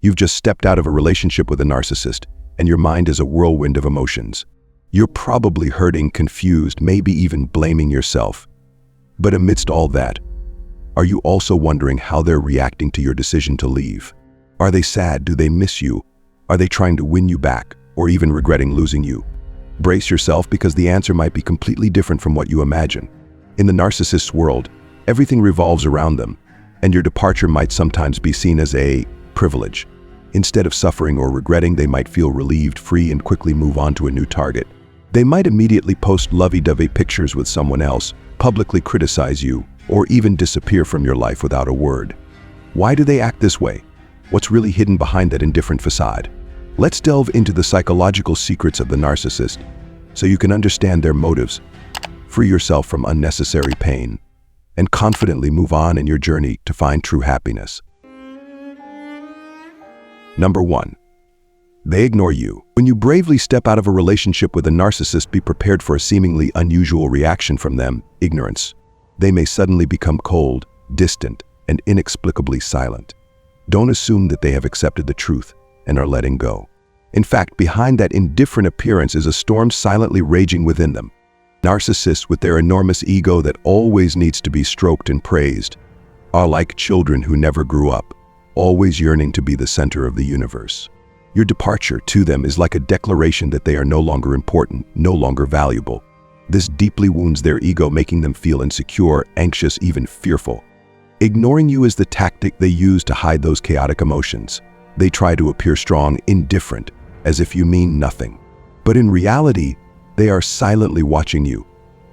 You've just stepped out of a relationship with a narcissist, and your mind is a whirlwind of emotions. You're probably hurting, confused, maybe even blaming yourself. But amidst all that, are you also wondering how they're reacting to your decision to leave? Are they sad? Do they miss you? Are they trying to win you back, or even regretting losing you? Brace yourself, because the answer might be completely different from what you imagine. In the narcissist's world, everything revolves around them, and your departure might sometimes be seen as a privilege. Instead of suffering or regretting, they might feel relieved, free, and quickly move on to a new target. They might immediately post lovey-dovey pictures with someone else, publicly criticize you, or even disappear from your life without a word. Why do they act this way? What's really hidden behind that indifferent facade? Let's delve into the psychological secrets of the narcissist so you can understand their motives, free yourself from unnecessary pain, and confidently move on in your journey to find true happiness. Number 1. They ignore you. When you bravely step out of a relationship with a narcissist, be prepared for a seemingly unusual reaction from them: ignorance. They may suddenly become cold, distant, and inexplicably silent. Don't assume that they have accepted the truth and are letting go. In fact, behind that indifferent appearance is a storm silently raging within them. Narcissists, with their enormous ego that always needs to be stroked and praised, are like children who never grew up, always yearning to be the center of the universe. Your departure to them is like a declaration that they are no longer important, no longer valuable. This deeply wounds their ego, making them feel insecure, anxious, even fearful. Ignoring you is the tactic they use to hide those chaotic emotions. They try to appear strong, indifferent, as if you mean nothing. But in reality, they are silently watching you,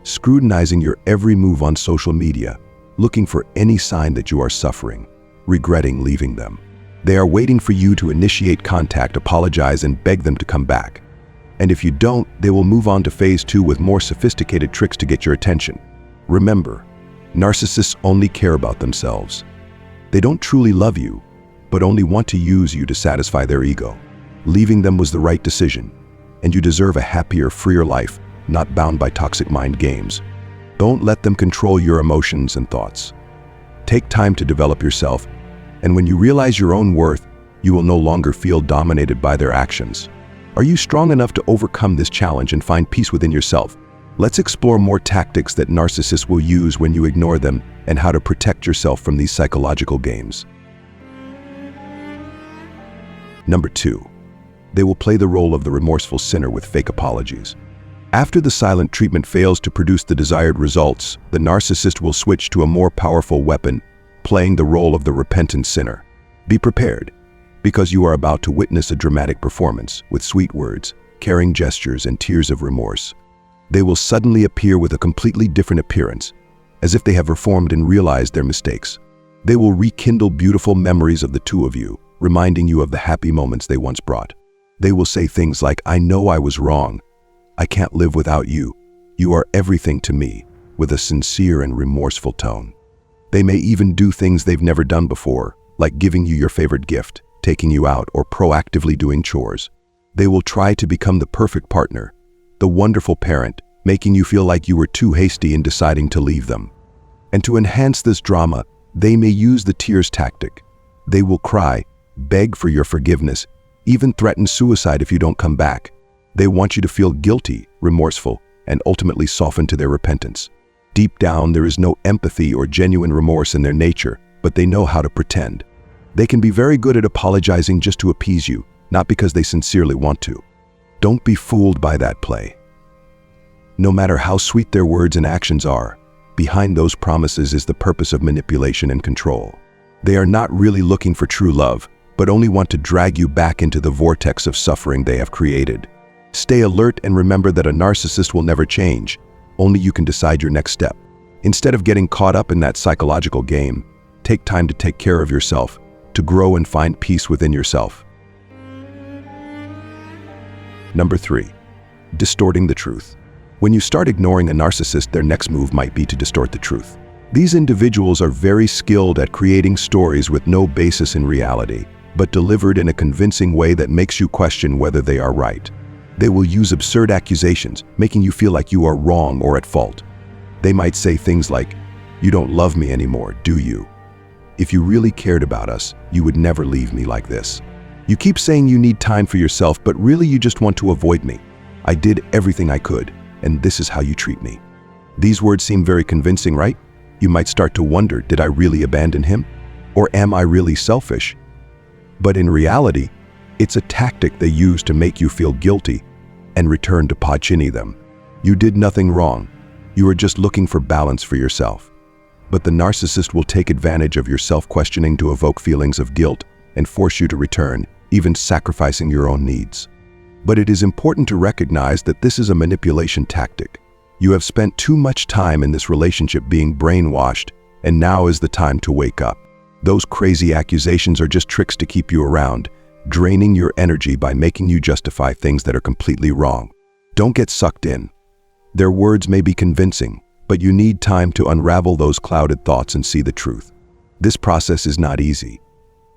scrutinizing your every move on social media, looking for any sign that you are suffering, regretting leaving them. They are waiting for you to initiate contact, apologize, and beg them to come back. And if you don't, they will move on to phase 2 with more sophisticated tricks to get your attention. Remember, narcissists only care about themselves. They don't truly love you, but only want to use you to satisfy their ego. Leaving them was the right decision, and you deserve a happier, freer life, not bound by toxic mind games. Don't let them control your emotions and thoughts. Take time to develop yourself, and when you realize your own worth, you will no longer feel dominated by their actions. Are you strong enough to overcome this challenge and find peace within yourself? Let's explore more tactics that narcissists will use when you ignore them, and how to protect yourself from these psychological games. Number 2. They will play the role of the remorseful sinner with fake apologies. After the silent treatment fails to produce the desired results, the narcissist will switch to a more powerful weapon, playing the role of the repentant sinner. Be prepared, because you are about to witness a dramatic performance with sweet words, caring gestures, and tears of remorse. They will suddenly appear with a completely different appearance, as if they have reformed and realized their mistakes. They will rekindle beautiful memories of the two of you, reminding you of the happy moments they once brought. They will say things like, "I know I was wrong. I can't live without you. You are everything to me," with a sincere and remorseful tone. They may even do things they've never done before, like giving you your favorite gift, taking you out, or proactively doing chores. They will try to become the perfect partner, the wonderful parent, making you feel like you were too hasty in deciding to leave them. And to enhance this drama, they may use the tears tactic. They will cry, beg for your forgiveness, even threaten suicide if you don't come back. They want you to feel guilty, remorseful, and ultimately soften to their repentance. Deep down, there is no empathy or genuine remorse in their nature, but they know how to pretend. They can be very good at apologizing just to appease you, not because they sincerely want to. Don't be fooled by that play. No matter how sweet their words and actions are, behind those promises is the purpose of manipulation and control. They are not really looking for true love, but only want to drag you back into the vortex of suffering they have created. Stay alert and remember that a narcissist will never change. Only you can decide your next step. Instead of getting caught up in that psychological game, take time to take care of yourself, to grow and find peace within yourself. Number 3. Distorting the truth. When you start ignoring a narcissist, their next move might be to distort the truth. These individuals are very skilled at creating stories with no basis in reality, but delivered in a convincing way that makes you question whether they are right. They will use absurd accusations, making you feel like you are wrong or at fault. They might say things like, "You don't love me anymore, do you? If you really cared about us, you would never leave me like this." You keep saying you need time for yourself, but really you just want to avoid me. I did everything I could, and this is how you treat me. These words seem very convincing, right? You might start to wonder, did I really abandon him? Or am I really selfish? But in reality, it's a tactic they use to make you feel guilty and return to pacini them. You did nothing wrong. You are just looking for balance for yourself. But the narcissist will take advantage of your self-questioning to evoke feelings of guilt and force you to return, even sacrificing your own needs. But it is important to recognize that this is a manipulation tactic. You have spent too much time in this relationship being brainwashed, and now is the time to wake up. Those crazy accusations are just tricks to keep you around, draining your energy by making you justify things that are completely wrong. Don't get sucked in. Their words may be convincing, but you need time to unravel those clouded thoughts and see the truth. This process is not easy.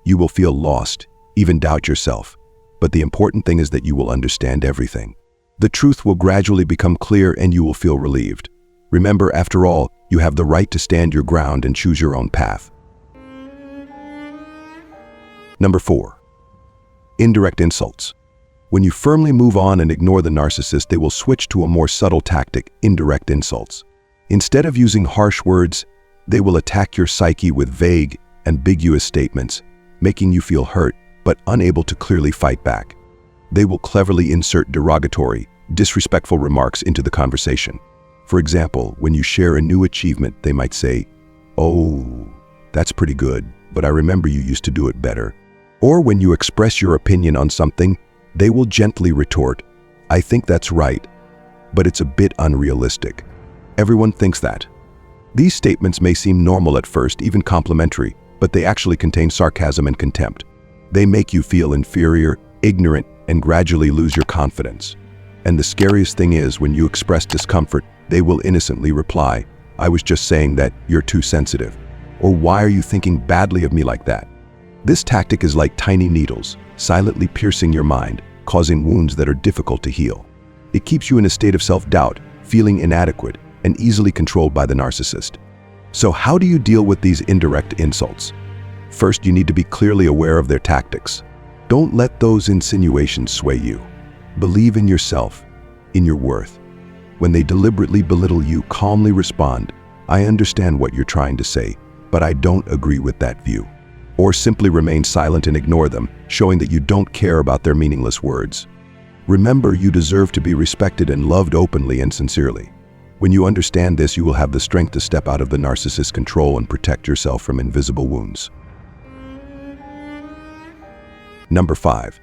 You will feel lost, even doubt yourself, but the important thing is that you will understand everything. The truth will gradually become clear and you will feel relieved. Remember, after all, you have the right to stand your ground and choose your own path. Number 4. Indirect insults. When you firmly move on and ignore the narcissist, they will switch to a more subtle tactic, indirect insults. Instead of using harsh words, they will attack your psyche with vague, ambiguous statements, making you feel hurt but unable to clearly fight back. They will cleverly insert derogatory, disrespectful remarks into the conversation. For example, when you share a new achievement, they might say, "Oh, that's pretty good, but I remember you used to do it better." Or when you express your opinion on something, they will gently retort, "I think that's right, but it's a bit unrealistic. Everyone thinks that." These statements may seem normal at first, even complimentary, but they actually contain sarcasm and contempt. They make you feel inferior, ignorant, and gradually lose your confidence. And the scariest thing is, when you express discomfort, they will innocently reply, "I was just saying that you're too sensitive," or "Why are you thinking badly of me like that?" This tactic is like tiny needles, silently piercing your mind, causing wounds that are difficult to heal. It keeps you in a state of self-doubt, feeling inadequate, and easily controlled by the narcissist. So how do you deal with these indirect insults? First, you need to be clearly aware of their tactics. Don't let those insinuations sway you. Believe in yourself, in your worth. When they deliberately belittle you, calmly respond, "I understand what you're trying to say, but I don't agree with that view." Or simply remain silent and ignore them, showing that you don't care about their meaningless words. Remember, you deserve to be respected and loved openly and sincerely. When you understand this, you will have the strength to step out of the narcissist's control and protect yourself from invisible wounds. Number 5.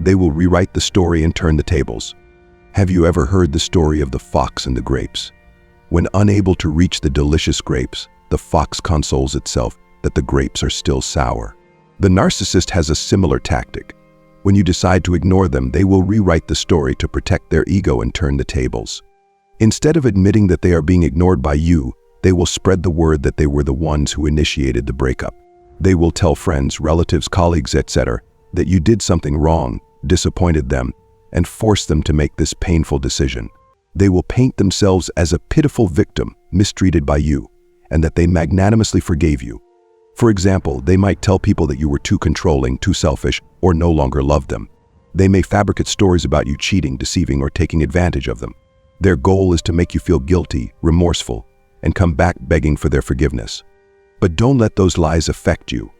They will rewrite the story and turn the tables. Have you ever heard the story of the fox and the grapes? When unable to reach the delicious grapes, the fox consoles itself that the grapes are still sour. The narcissist has a similar tactic. When you decide to ignore them, they will rewrite the story to protect their ego and turn the tables. Instead of admitting that they are being ignored by you, they will spread the word that they were the ones who initiated the breakup. They will tell friends, relatives, colleagues, etc., that you did something wrong, disappointed them, and force them to make this painful decision. They will paint themselves as a pitiful victim mistreated by you, and that they magnanimously forgave you. For example, they might tell people that you were too controlling, too selfish, or no longer loved them. They may fabricate stories about you cheating, deceiving, or taking advantage of them. Their goal is to make you feel guilty, remorseful, and come back begging for their forgiveness. But don't let those lies affect you.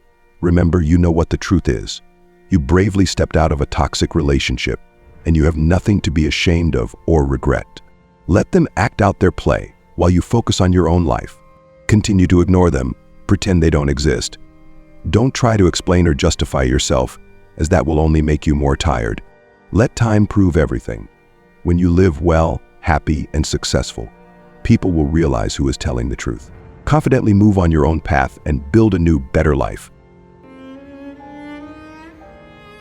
Remember, you know what the truth is. You bravely stepped out of a toxic relationship, and you have nothing to be ashamed of or regret. Let them act out their play while you focus on your own life. Continue to ignore them, pretend they don't exist. Don't try to explain or justify yourself, as that will only make you more tired. Let time prove everything. When you live well, happy, and successful, people will realize who is telling the truth. Confidently move on your own path and build a new, better life.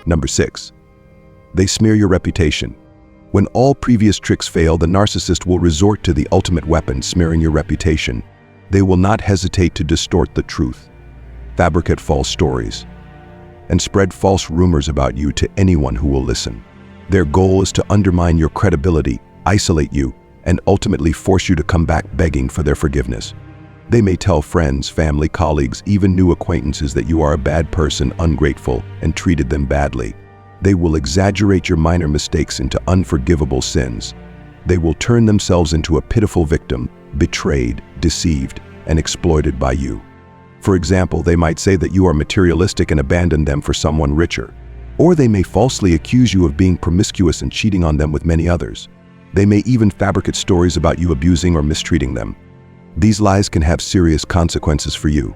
Number 6. They smear your reputation. When all previous tricks fail, the narcissist will resort to the ultimate weapon, smearing your reputation. They will not hesitate to distort the truth, fabricate false stories, and spread false rumors about you to anyone who will listen. Their goal is to undermine your credibility, isolate you, and ultimately force you to come back begging for their forgiveness. They may tell friends, family, colleagues, even new acquaintances that you are a bad person, ungrateful, and treated them badly. They will exaggerate your minor mistakes into unforgivable sins. They will turn themselves into a pitiful victim, betrayed, deceived, and exploited by you. For example, they might say that you are materialistic and abandon them for someone richer. Or they may falsely accuse you of being promiscuous and cheating on them with many others. They may even fabricate stories about you abusing or mistreating them. These lies can have serious consequences for you.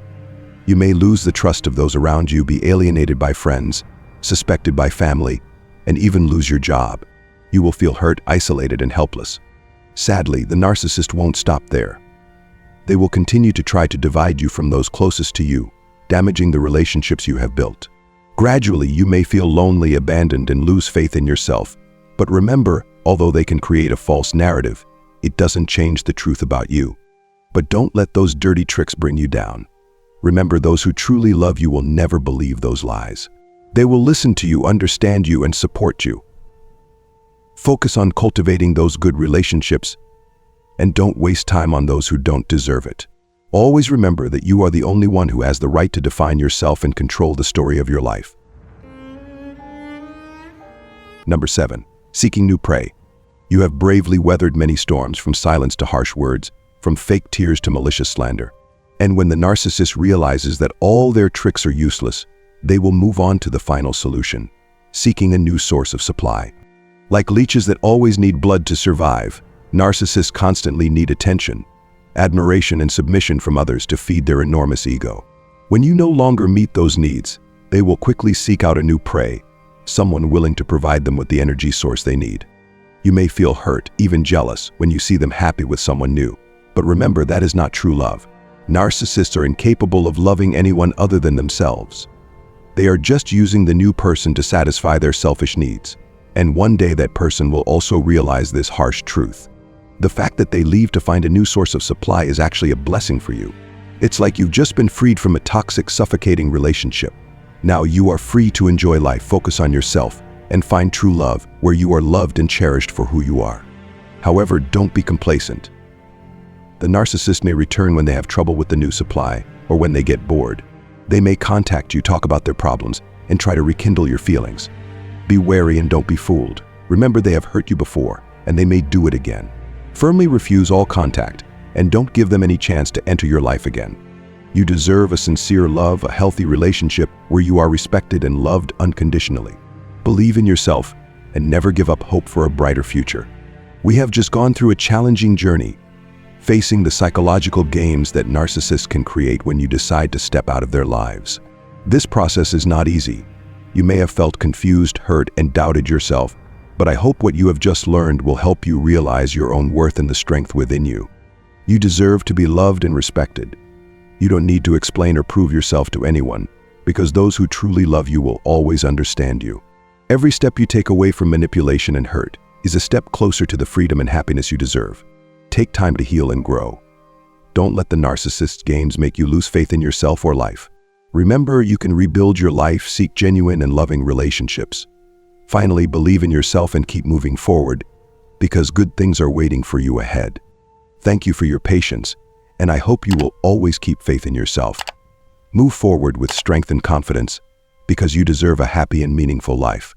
You may lose the trust of those around you, be alienated by friends, suspected by family, and even lose your job. You will feel hurt, isolated, and helpless. Sadly, the narcissist won't stop there. They will continue to try to divide you from those closest to you, damaging the relationships you have built. Gradually, you may feel lonely, abandoned, and lose faith in yourself. But remember, although they can create a false narrative, it doesn't change the truth about you. But don't let those dirty tricks bring you down. Remember, those who truly love you will never believe those lies. They will listen to you, understand you, and support you. Focus on cultivating those good relationships, and don't waste time on those who don't deserve it. Always remember that you are the only one who has the right to define yourself and control the story of your life. Number 7. Seeking new prey. You have bravely weathered many storms, from silence to harsh words, from fake tears to malicious slander. And when the narcissist realizes that all their tricks are useless, they will move on to the final solution, seeking a new source of supply. Like leeches that always need blood to survive, narcissists constantly need attention, admiration, and submission from others to feed their enormous ego. When you no longer meet those needs, they will quickly seek out a new prey, someone willing to provide them with the energy source they need. You may feel hurt, even jealous, when you see them happy with someone new. But remember, that is not true love. Narcissists are incapable of loving anyone other than themselves. They are just using the new person to satisfy their selfish needs. And one day that person will also realize this harsh truth. The fact that they leave to find a new source of supply is actually a blessing for you. It's like you've just been freed from a toxic, suffocating relationship. Now you are free to enjoy life, focus on yourself, and find true love where you are loved and cherished for who you are. However, don't be complacent. The narcissist may return when they have trouble with the new supply or when they get bored. They may contact you, talk about their problems, and try to rekindle your feelings. Be wary and don't be fooled. Remember, they have hurt you before, and they may do it again. Firmly refuse all contact, and don't give them any chance to enter your life again. You deserve a sincere love, a healthy relationship where you are respected and loved unconditionally. Believe in yourself and never give up hope for a brighter future. We have just gone through a challenging journey, facing the psychological games that narcissists can create when you decide to step out of their lives. This process is not easy. You may have felt confused, hurt, and doubted yourself, but I hope what you have just learned will help you realize your own worth and the strength within you. You deserve to be loved and respected. You don't need to explain or prove yourself to anyone, because those who truly love you will always understand you. Every step you take away from manipulation and hurt is a step closer to the freedom and happiness you deserve. Take time to heal and grow. Don't let the narcissist's games make you lose faith in yourself or life. Remember, you can rebuild your life, seek genuine and loving relationships. Finally, believe in yourself and keep moving forward, because good things are waiting for you ahead. Thank you for your patience, and I hope you will always keep faith in yourself. Move forward with strength and confidence, because you deserve a happy and meaningful life.